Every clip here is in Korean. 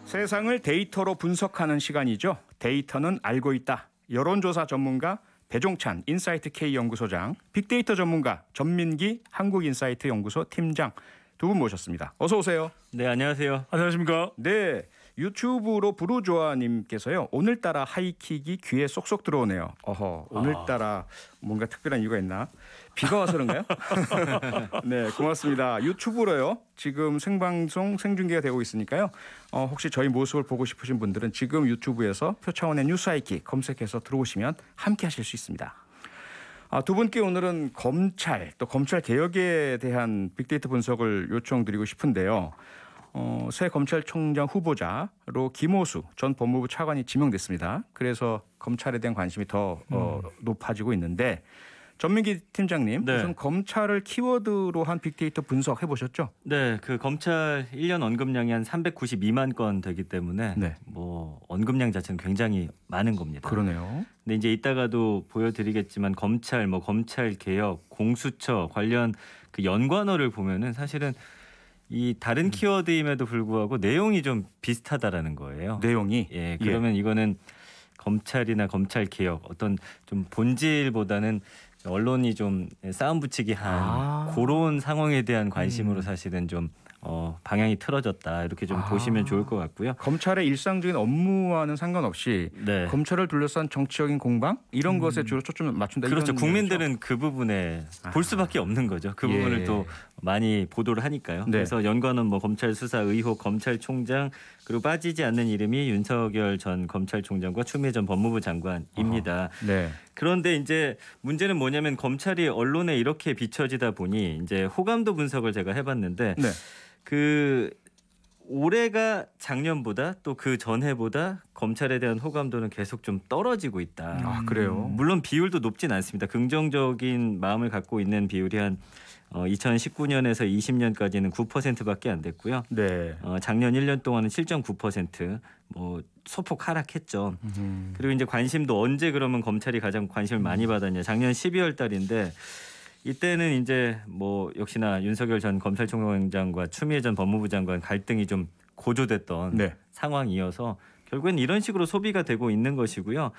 세상을 데이터로 분석하는 시간이죠. 데이터는 알고 있다. 여론조사 전문가 배종찬 인사이트 K 연구소장, 빅데이터 전문가 전민기 한국인사이트 연구소 팀장 두 분 모셨습니다. 어서 오세요. 네, 안녕하세요. 안녕하십니까? 네, 유튜브로 부르조아님께서요. 오늘따라 하이킥이 귀에 쏙쏙 들어오네요. 오늘따라 뭔가 특별한 이유가 있나? 비가 와서 그런가요? 네, 고맙습니다. 유튜브로요. 지금 생방송 생중계가 되고 있으니까요. 혹시 저희 모습을 보고 싶으신 분들은 지금 유튜브에서 표창원의 뉴스 하이킥 검색해서 들어오시면 함께 하실 수 있습니다. 두 분께 오늘은 검찰 또 검찰 개혁에 대한 빅데이터 분석을 요청드리고 싶은데요. 새 검찰총장 후보자로 김호수 전 법무부 차관이 지명됐습니다. 그래서 검찰에 대한 관심이 더 높아지고 있는데 전민기 팀장님, 네. 우선 검찰을 키워드로 한 빅데이터 분석 해보셨죠? 네, 그 검찰 1년 언급량이 한 392만 건 되기 때문에 네. 뭐 언급량 자체는 굉장히 많은 겁니다. 그러네요. 근데 이제 이따가도 보여드리겠지만 검찰, 검찰 개혁, 공수처 관련 그 연관어를 보면은 사실은 이 다른 키워드임에도 불구하고 내용이 좀 비슷하다라는 거예요. 내용이? 예, 그러면 이거는 검찰이나 검찰 개혁 어떤 좀 본질보다는 언론이 좀 싸움 붙이기 한 그런 상황에 대한 관심으로 사실은 좀 방향이 틀어졌다 이렇게 좀 보시면 좋을 것 같고요. 검찰의 일상적인 업무와는 상관없이 네. 검찰을 둘러싼 정치적인 공방 이런 것에 주로 초점을 맞춘다. 그렇죠. 이런 국민들은 말이죠? 그 부분에 볼 수밖에 없는 거죠. 그 부분을 또 많이 보도를 하니까요. 네. 그래서 연관은 검찰 수사 의혹 검찰총장 그리고 빠지지 않는 이름이 윤석열 전 검찰총장과 추미애 전 법무부 장관입니다. 네. 그런데 이제 문제는 뭐냐면 검찰이 언론에 이렇게 비춰지다 보니 이제 호감도 분석을 제가 해봤는데 네. 그 올해가 작년보다 또 그 전해보다 검찰에 대한 호감도는 계속 좀 떨어지고 있다. 그래요? 물론 비율도 높진 않습니다. 긍정적인 마음을 갖고 있는 비율이 한 2019년에서 20년까지는 9%밖에 안 됐고요. 네. 작년 1년 동안은 7.9% 소폭 하락했죠. 그리고 이제 관심도 언제 그러면 검찰이 가장 관심을 많이 받았냐. 작년 12월 달인데 이때는 이제 역시나 윤석열 전 검찰총장과 추미애 전 법무부 장관 갈등이 좀 고조됐던 상황이어서 결국엔 이런 식으로 소비가 되고 있는 것이고요.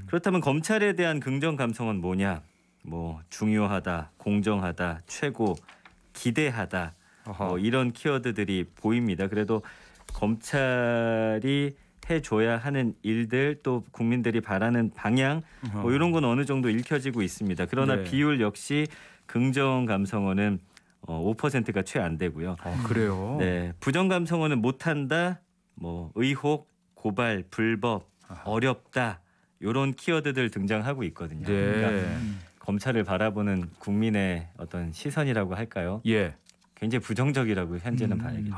그렇다면 검찰에 대한 긍정 감성은 뭐냐? 중요하다, 공정하다, 최고, 기대하다 이런 키워드들이 보입니다. 그래도 검찰이 해줘야 하는 일들 또 국민들이 바라는 방향 이런 건 어느 정도 읽혀지고 있습니다. 그러나 비율 역시 긍정 감성어는 5%가 채 안 되고요. 그래요? 네, 부정 감성어는 못한다, 의혹, 고발, 불법, 어렵다 이런 키워드들 등장하고 있거든요. 네. 그러니까 검찰을 바라보는 국민의 어떤 시선이라고 할까요? 예. 굉장히 부정적이라고 현재는 봐야겠죠.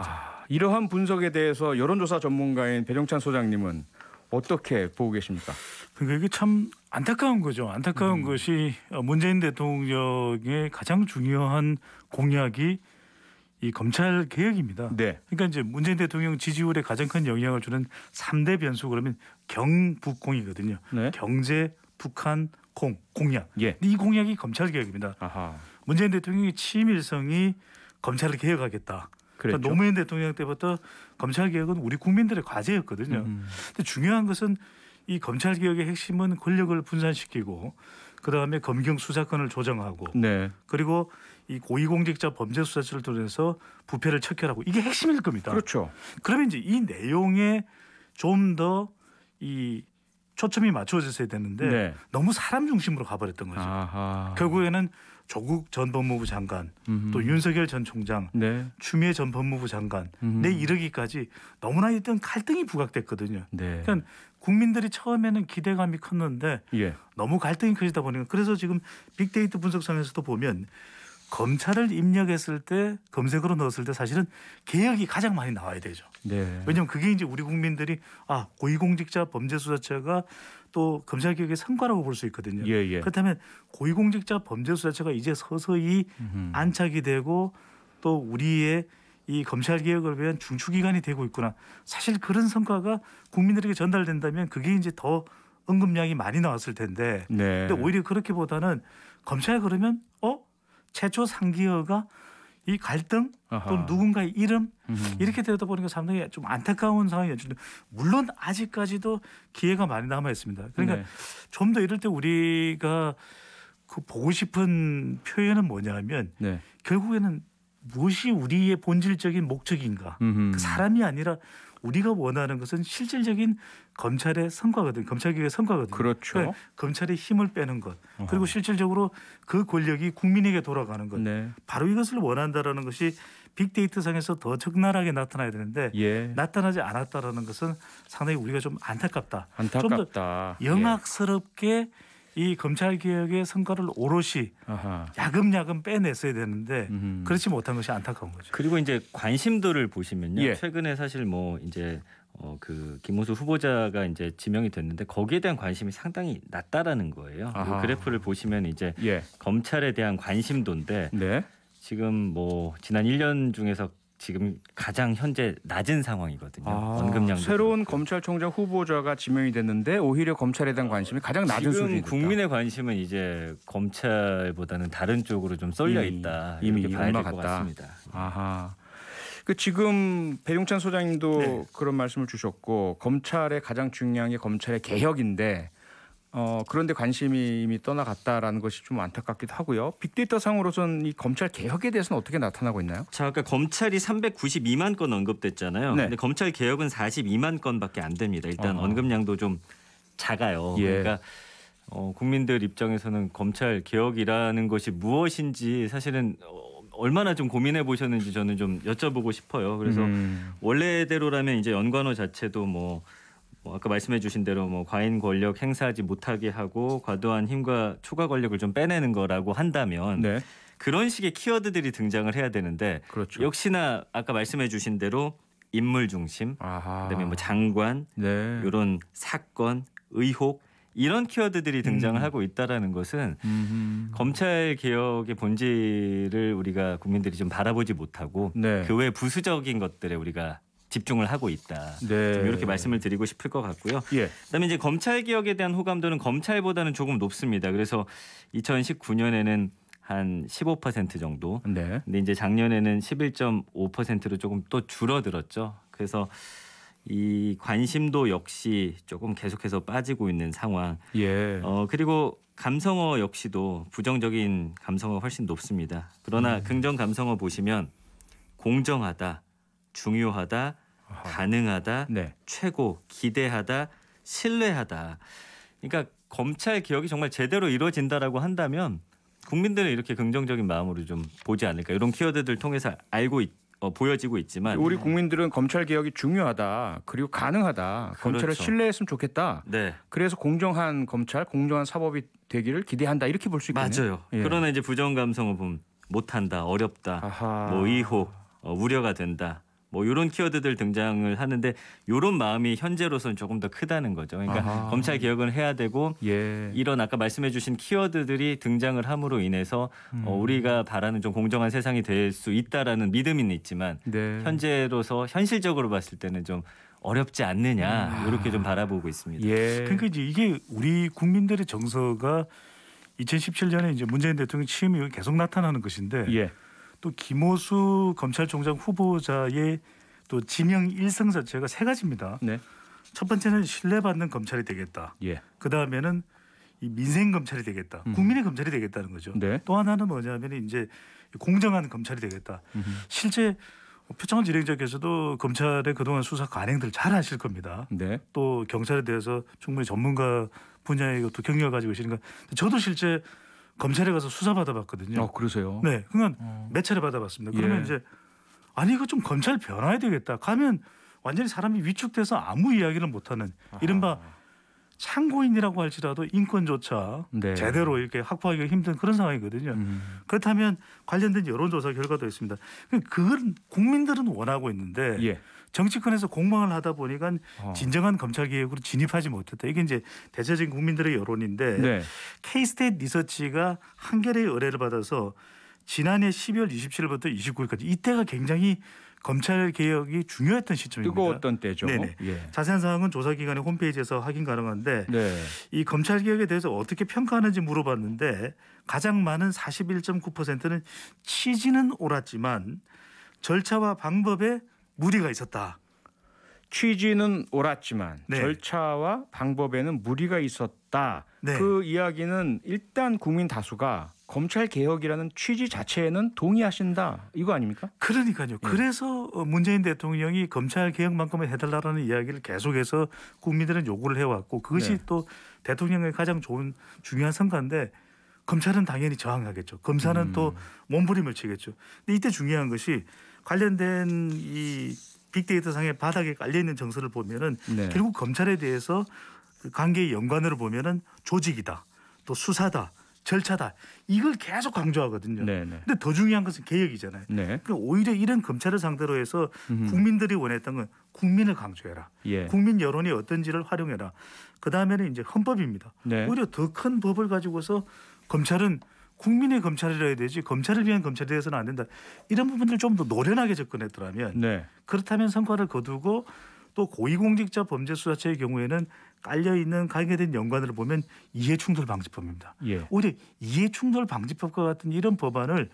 이러한 분석에 대해서 여론조사 전문가인 배종찬 소장님은 어떻게 보고 계십니까? 그러니까 이게 참 안타까운 거죠. 안타까운 것이 문재인 대통령의 가장 중요한 공약이 이 검찰 개혁입니다. 네. 그러니까 이제 문재인 대통령 지지율에 가장 큰 영향을 주는 3대 변수 그러면 경북공이거든요. 네. 경제, 북한, 공약. 예. 이 공약이 검찰 개혁입니다. 문재인 대통령의 취임 일성이 검찰을 개혁하겠다. 그러니까 노무현 대통령 때부터 검찰 개혁은 우리 국민들의 과제였거든요. 근데 중요한 것은 이 검찰 개혁의 핵심은 권력을 분산시키고 그다음에 검경 수사권을 조정하고 그리고 이 고위공직자 범죄수사처를 통해서 부패를 척결하고 이게 핵심일 겁니다. 그렇죠. 그러면 이제 이 내용에 좀 더 이 초점이 맞춰졌어야 되는데 너무 사람 중심으로 가버렸던 거죠. 결국에는 조국 전 법무부 장관 또 윤석열 전 총장 추미애 전 법무부 장관 이르기까지 너무나 있던 갈등이 부각됐거든요. 그러니까 국민들이 처음에는 기대감이 컸는데 너무 갈등이 커지다 보니까 그래서 지금 빅데이터 분석상에서도 보면 검찰을 입력했을 때 검색어로 넣었을 때 사실은 개혁이 가장 많이 나와야 되죠. 왜냐하면 그게 이제 우리 국민들이 고위공직자 범죄수사처가 또 검찰 개혁의 성과라고 볼 수 있거든요. 그렇다면 고위공직자 범죄수사처가 이제 서서히 안착이 되고 또 우리의 이 검찰 개혁을 위한 중추기관이 되고 있구나. 사실 그런 성과가 국민들에게 전달된다면 그게 이제 더 언급량이 많이 나왔을 텐데. 근데 오히려 그렇게보다는 검찰 그러면 최초 상기어가 이 갈등 또 누군가의 이름 이렇게 되다 보니까 상당히 좀 안타까운 상황이었죠. 물론 아직까지도 기회가 많이 남아 있습니다. 그러니까 네. 좀 더 이럴 때 우리가 그 보고 싶은 표현은 뭐냐면 네. 결국에는 무엇이 우리의 본질적인 목적인가. 그 사람이 아니라 우리가 원하는 것은 실질적인 검찰의 성과거든요. 검찰개혁의 성과거든요. 그렇죠. 그러니까 검찰의 힘을 빼는 것. 그리고 실질적으로 그 권력이 국민에게 돌아가는 것. 네. 바로 이것을 원한다라는 것이 빅데이터 상에서 더 적나라하게 나타나야 되는데 예. 나타나지 않았다라는 것은 상당히 우리가 좀 안타깝다. 안타깝다. 좀 더 영악스럽게 이 검찰개혁의 성과를 오롯이 야금야금 빼냈어야 되는데 그렇지 못한 것이 안타까운 거죠. 그리고 이제 관심도를 보시면요. 예. 최근에 사실 뭐 이제 그 김문수 후보자가 이제 지명이 됐는데 거기에 대한 관심이 상당히 낮다라는 거예요. 그 그래프를 보시면 이제 예. 검찰에 대한 관심도인데 네. 지금 뭐 지난 1년 중에서 지금 가장 현재 낮은 상황이거든요. 언급량도 새로운 그렇고. 검찰총장 후보자가 지명이 됐는데 오히려 검찰에 대한 관심이 가장 낮은 지금 수준이다. 국민의 관심은 이제 검찰보다는 다른 쪽으로 좀 쏠려 있다. 이렇게 봐야 될 것 같습니다. 아하. 그 지금 배용찬 소장님도 네. 그런 말씀을 주셨고 검찰의 가장 중요한 게 검찰의 개혁인데 그런데 관심이 이미 떠나갔다라는 것이 좀 안타깝기도 하고요. 빅데이터 상으로서는 이 검찰 개혁에 대해서는 어떻게 나타나고 있나요? 자, 아까 검찰이 392만 건 언급됐잖아요. 네. 근데 검찰 개혁은 42만 건밖에 안 됩니다. 일단 언급량도 좀 작아요. 예. 그러니까 국민들 입장에서는 검찰 개혁이라는 것이 무엇인지 사실은 얼마나 좀 고민해 보셨는지 저는 좀 여쭤보고 싶어요. 그래서 원래대로라면 이제 연관어 자체도 뭐 아까 말씀해 주신 대로 뭐 과잉 권력 행사하지 못하게 하고 과도한 힘과 초과 권력을 좀 빼내는 거라고 한다면 네. 그런 식의 키워드들이 등장을 해야 되는데 그렇죠. 역시나 아까 말씀해 주신 대로 인물 중심 그다음에 뭐 장관 네. 이런 사건 의혹 이런 키워드들이 등장을 하고 있다라는 것은 검찰 개혁의 본질을 우리가 국민들이 좀 바라보지 못하고 네. 그 외 부수적인 것들에 우리가 집중을 하고 있다. 네. 좀 이렇게 말씀을 드리고 싶을 것 같고요. 예. 그다음에 이제 검찰 개혁에 대한 호감도는 검찰보다는 조금 높습니다. 그래서 2019년에는 한 15% 정도. 네. 근데 이제 작년에는 11.5%로 조금 또 줄어들었죠. 그래서 이 관심도 역시 조금 계속해서 빠지고 있는 상황. 예. 그리고 감성어 역시도 부정적인 감성어가 훨씬 높습니다. 그러나 긍정 감성어 보시면 공정하다, 중요하다, 가능하다, 네. 최고, 기대하다, 신뢰하다. 그러니까 검찰 개혁이 정말 제대로 이루어진다라고 한다면 국민들은 이렇게 긍정적인 마음으로 좀 보지 않을까. 이런 키워드들 통해서 보여지고 있지만 우리 국민들은 검찰 개혁이 중요하다. 그리고 가능하다. 검찰을 그렇죠. 신뢰했으면 좋겠다. 네. 그래서 공정한 검찰, 공정한 사법이 되기를 기대한다. 이렇게 볼 수 있겠네요. 맞아요. 예. 그러나 이제 부정 감성을 보면 못한다, 어렵다, 아하. 뭐 의혹, 우려가 된다. 뭐 이런 키워드들 등장을 하는데 이런 마음이 현재로서는 조금 더 크다는 거죠. 그러니까 아하. 검찰 개혁은 해야 되고 예. 이런 아까 말씀해 주신 키워드들이 등장을 함으로 인해서 우리가 바라는 좀 공정한 세상이 될 수 있다라는 믿음은 있지만 네. 현재로서 현실적으로 봤을 때는 좀 어렵지 않느냐 이렇게 좀 바라보고 있습니다. 예. 그러니까 이제 이게 우리 국민들의 정서가 2017년에 이제 문재인 대통령 취임 이후 계속 나타나는 것인데 예. 또 김호수 검찰총장 후보자의 또 지명 일성 자체가 세 가지입니다. 네. 첫 번째는 신뢰받는 검찰이 되겠다. 예. 그 다음에는 이 민생 검찰이 되겠다. 국민의 검찰이 되겠다는 거죠. 네. 또 하나는 뭐냐면 이제 공정한 검찰이 되겠다. 실제 표창원 진행자께서도 검찰의 그동안 수사 관행들 잘 아실 겁니다. 네. 또 경찰에 대해서 충분히 전문가 분야의 또 경력을 가지고 계시니까 저도 실제 검찰에 가서 수사 받아봤거든요. 그러세요? 네, 그건 몇 차례 받아봤습니다. 그러면 예. 이제 아니 이거 좀 검찰 변화해야 되겠다. 가면 완전히 사람이 위축돼서 아무 이야기를 못하는 이른바 참고인이라고 할지라도 인권조차 네. 제대로 이렇게 확보하기가 힘든 그런 상황이거든요. 그렇다면 관련된 여론조사 결과도 있습니다. 그건 국민들은 원하고 있는데 예. 정치권에서 공방을 하다 보니까 진정한 검찰 개혁으로 진입하지 못했다. 이게 이제 대체적인 국민들의 여론인데 네. K-스테이트 리서치가 한겨레의 의뢰를 받아서 지난해 12월 27일부터 29일까지 이때가 굉장히 검찰 개혁이 중요했던 시점입니다. 뜨거웠던 때죠. 네네. 예. 자세한 사항은 조사기관의 홈페이지에서 확인 가능한데 네. 이 검찰 개혁에 대해서 어떻게 평가하는지 물어봤는데 가장 많은 41.9%는 취지는 옳았지만 절차와 방법에 무리가 있었다. 취지는 옳았지만 네. 절차와 방법에는 무리가 있었다. 네. 그 이야기는 일단 국민 다수가 검찰 개혁이라는 취지 자체에는 동의하신다. 이거 아닙니까? 그러니까요. 그래서 문재인 대통령이 검찰 개혁만큼은 해달라는 이야기를 계속해서 국민들은 요구를 해왔고 그것이 네. 또 대통령의 가장 중요한 성과인데 검찰은 당연히 저항하겠죠. 검사는 또 몸부림을 치겠죠. 근데 이때 중요한 것이 관련된 이 빅데이터 상의 바닥에 깔려 있는 정서를 보면은 네. 결국 검찰에 대해서 그 관계의 연관으로 보면은 조직이다, 또 수사다, 절차다 이걸 계속 강조하거든요. 네네. 근데 더 중요한 것은 개혁이잖아요. 네. 그러니까 오히려 이런 검찰을 상대로 해서 국민들이 원했던 건 국민을 강조해라. 예. 국민 여론이 어떤지를 활용해라. 그 다음에는 이제 헌법입니다. 네. 오히려 더 큰 법을 가지고서 검찰은 국민의 검찰이라 해야 되지 검찰을 위한 검찰이 되어서는 안 된다. 이런 부분들 좀 더 노련하게 접근했더라면 네. 그렇다면 성과를 거두고 또 고위공직자 범죄수사처의 경우에는 깔려있는 관계된 연관을 보면 이해충돌방지법입니다. 예. 오히려 이해충돌방지법과 같은 이런 법안을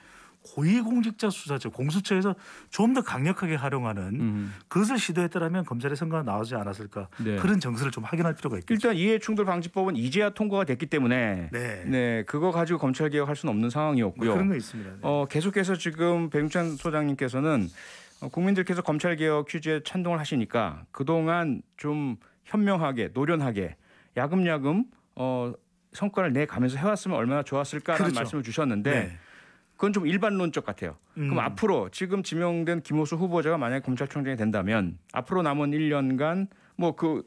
고위공직자 수사처 공수처에서 좀 더 강력하게 활용하는 그것을 시도했더라면 검찰의 성과가 나오지 않았을까. 네. 그런 정서를 좀 확인할 필요가 있겠죠. 일단 이해충돌방지법은 이제야 통과가 됐기 때문에 네. 그거 가지고 검찰 개혁할 수는 없는 상황이었고요. 그런 거 있습니다. 네. 계속해서 지금 백윤찬 소장님께서는 국민들께서 검찰 개혁 취지에 찬동을 하시니까 그동안 좀 현명하게 노련하게 야금야금 성과를 내가면서 해왔으면 얼마나 좋았을까라는 그렇죠. 말씀을 주셨는데 네. 그건 좀 일반론적 같아요. 그럼 앞으로 지금 지명된 김호수 후보자가 만약에 검찰총장이 된다면 앞으로 남은 1년간 뭐 그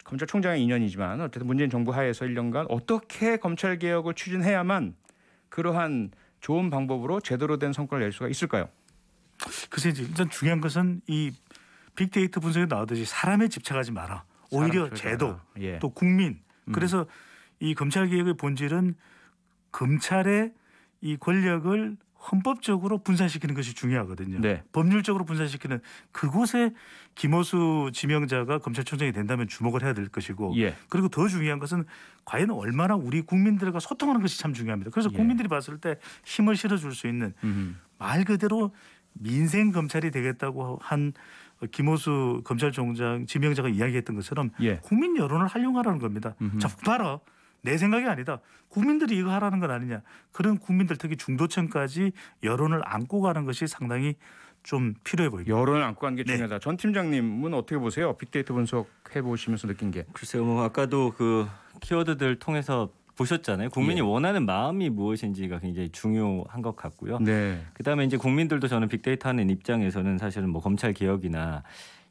검찰총장의 2년이지만 어쨌든 문재인 정부 하에서 1년간 어떻게 검찰 개혁을 추진해야만 그러한 좋은 방법으로 제대로 된 성과를 낼 수가 있을까요? 글쎄 이제 일단 중요한 것은 이 빅데이터 분석에 나오듯이 사람에 집착하지 마라. 오히려 제도 예. 또 국민. 그래서 이 검찰 개혁의 본질은 검찰의 이 권력을 헌법적으로 분산시키는 것이 중요하거든요. 네. 법률적으로 분산시키는 그곳에 김호수 지명자가 검찰총장이 된다면 주목을 해야 될 것이고 예. 그리고 더 중요한 것은 과연 얼마나 우리 국민들과 소통하는 것이 참 중요합니다. 그래서 예. 국민들이 봤을 때 힘을 실어줄 수 있는 말 그대로 민생 검찰이 되겠다고 한 김호수 검찰총장 지명자가 이야기했던 것처럼 예. 국민 여론을 활용하라는 겁니다. 자, 봐라. 내 생각이 아니다. 국민들이 이거 하라는 건 아니냐. 그런 국민들 특히 중도층까지 여론을 안고 가는 것이 상당히 좀 필요해 보입니다. 여론을 안고 가는 게 네. 중요하다. 전 팀장님은 어떻게 보세요? 빅데이터 분석해 보시면서 느낀 게. 글쎄요, 뭐 아까도 그 키워드들 통해서 보셨잖아요. 국민이 원하는 마음이 무엇인지가 굉장히 중요한 것 같고요. 네. 그다음에 이제 국민들도 저는 빅데이터 하는 입장에서는 사실은 뭐 검찰 개혁이나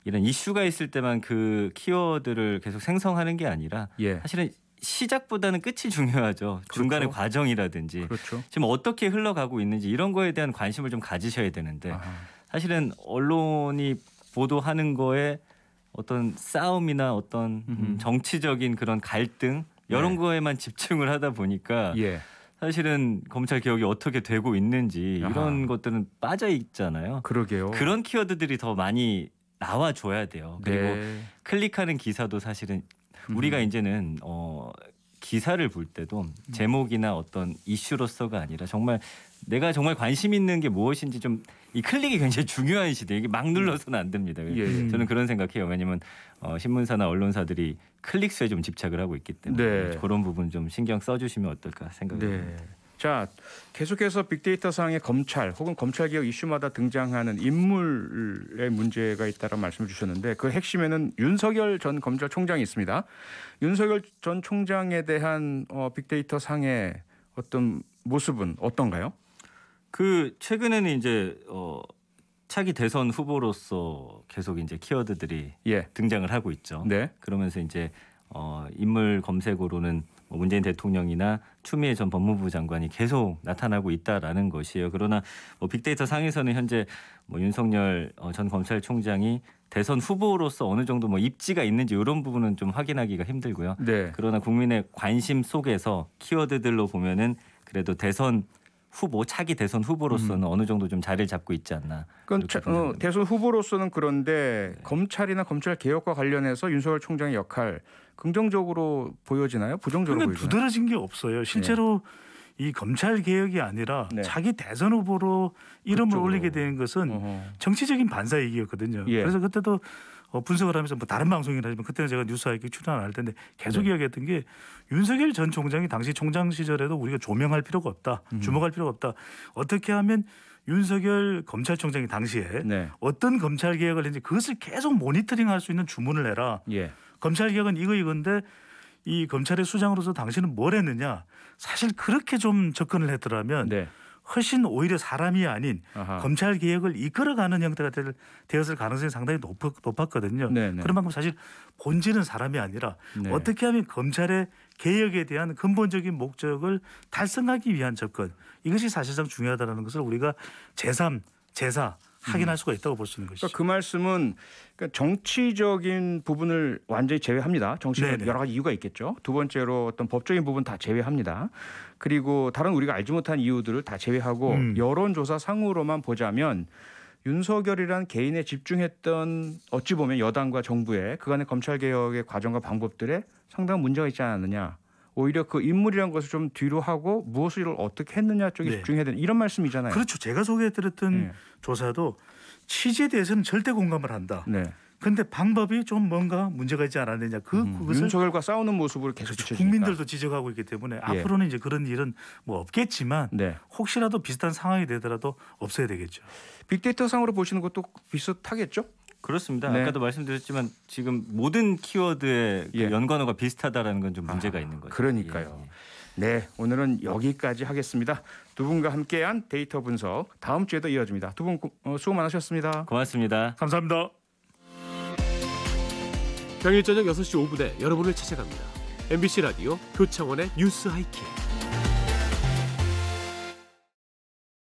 이런 이슈가 있을 때만 그 키워드를 계속 생성하는 게 아니라 예. 사실은 시작보다는 끝이 중요하죠. 중간의 과정이라든지 그렇죠. 지금 어떻게 흘러가고 있는지 이런 거에 대한 관심을 좀 가지셔야 되는데 아하. 사실은 언론이 보도하는 거에 어떤 싸움이나 어떤 정치적인 그런 갈등 이런 네. 거에만 집중을 하다 보니까 예. 사실은 검찰 개혁이 어떻게 되고 있는지 아하. 이런 것들은 빠져 있잖아요. 그러게요. 그런 키워드들이 더 많이 나와줘야 돼요. 그리고 네. 클릭하는 기사도 사실은 우리가 이제는 기사를 볼 때도 제목이나 어떤 이슈로서가 아니라 정말 내가 정말 관심 있는 게 무엇인지 좀 이 클릭이 굉장히 중요한 시대. 이게 막 눌러서는 안 됩니다. 예. 저는 그런 생각해요. 왜냐하면 신문사나 언론사들이 클릭 수에 좀 집착을 하고 있기 때문에 네. 그런 부분 좀 신경 써주시면 어떨까 생각합니다. 네. 자, 계속해서 빅데이터 상의 검찰 혹은 검찰 개혁 이슈마다 등장하는 인물의 문제가 있다는 말씀을 주셨는데 그 핵심에는 윤석열 전 검찰총장이 있습니다. 윤석열 전 총장에 대한 빅데이터 상의 어떤 모습은 어떤가요? 그 최근에는 이제 차기 대선 후보로서 계속 이제 키워드들이 예. 등장을 하고 있죠. 네. 그러면서 이제 인물 검색어로는 문재인 대통령이나 추미애 전 법무부 장관이 계속 나타나고 있다라는 것이에요. 그러나 빅데이터 상에서는 현재 윤석열 전 검찰총장이 대선 후보로서 어느 정도 입지가 있는지 이런 부분은 좀 확인하기가 힘들고요. 네. 그러나 국민의 관심 속에서 키워드들로 보면은 그래도 대선 후보 차기 대선 후보로서는 어느 정도 좀 자리를 잡고 있지 않나. 대선 후보로서는 그런데 검찰이나 검찰 개혁과 관련해서 윤석열 총장의 역할 긍정적으로 보여지나요? 부정적으로 보여지나요? 두드러진 게 없어요. 실제로 이 검찰 개혁이 아니라 자기 대선 후보로 이름을 그쪽으로 올리게 된 것은 정치적인 반사이익이었거든요. 그래서 그때도 분석을 하면서 뭐 다른 방송이라지만 그때는 제가 뉴스하이킥 출연 안 할 텐데 계속 이야기했던 게 윤석열 전 총장이 당시 총장 시절에도 우리가 조명할 필요가 없다. 주목할 필요가 없다. 어떻게 하면 윤석열 검찰총장이 당시에 어떤 검찰 개혁을 했는지 그것을 계속 모니터링할 수 있는 주문을 해라. 검찰 개혁은 이건데 이 검찰의 수장으로서 당신은 뭘 했느냐. 사실 그렇게 좀 접근을 했더라면 훨씬 오히려 사람이 아닌 검찰 개혁을 이끌어가는 형태가 되었을 가능성이 상당히 높았거든요. 그런 만큼 사실 본질은 사람이 아니라 어떻게 하면 검찰의 개혁에 대한 근본적인 목적을 달성하기 위한 접근 이것이 사실상 중요하다는 것을 우리가 제3, 제4 확인할 수가 있다고 볼 수 있는 것이죠. 그러니까 그 말씀은 정치적인 부분을 완전히 제외합니다. 정치는 여러 가지 이유가 있겠죠. 두 번째로 어떤 법적인 부분 다 제외합니다. 그리고 다른 우리가 알지 못한 이유들을 다 제외하고 여론조사 상으로만 보자면 윤석열이란 개인에 집중했던 어찌 보면 여당과 정부의 그간의 검찰개혁의 과정과 방법들에 상당한 문제가 있지 않았느냐. 오히려 그 인물이란 것을 좀 뒤로 하고 무엇을 어떻게 했느냐 쪽에 집중해야 되는 이런 말씀이잖아요. 그렇죠. 제가 소개해드렸던 조사도 취지에 대해서는 절대 공감을 한다. 그런데 방법이 좀 뭔가 문제가 있지 않았느냐. 그것을 윤석열과 싸우는 모습을 계속 비춰주니까. 국민들도 지적하고 있기 때문에 앞으로는 이제 그런 일은 뭐 없겠지만 혹시라도 비슷한 상황이 되더라도 없어야 되겠죠. 빅데이터 상으로 보시는 것도 비슷하겠죠? 그렇습니다. 아까도 말씀드렸지만 지금 모든 키워드의 그 연관어가 비슷하다라는 건 좀 문제가 있는 거죠. 그러니까요. 네, 오늘은 여기까지 하겠습니다. 두 분과 함께한 데이터 분석 다음 주에도 이어집니다. 두 분 수고 많으셨습니다. 고맙습니다. 감사합니다. 평일 저녁 6시 5분에 여러분을 찾아갑니다. MBC 라디오 표창원의 뉴스 하이킥.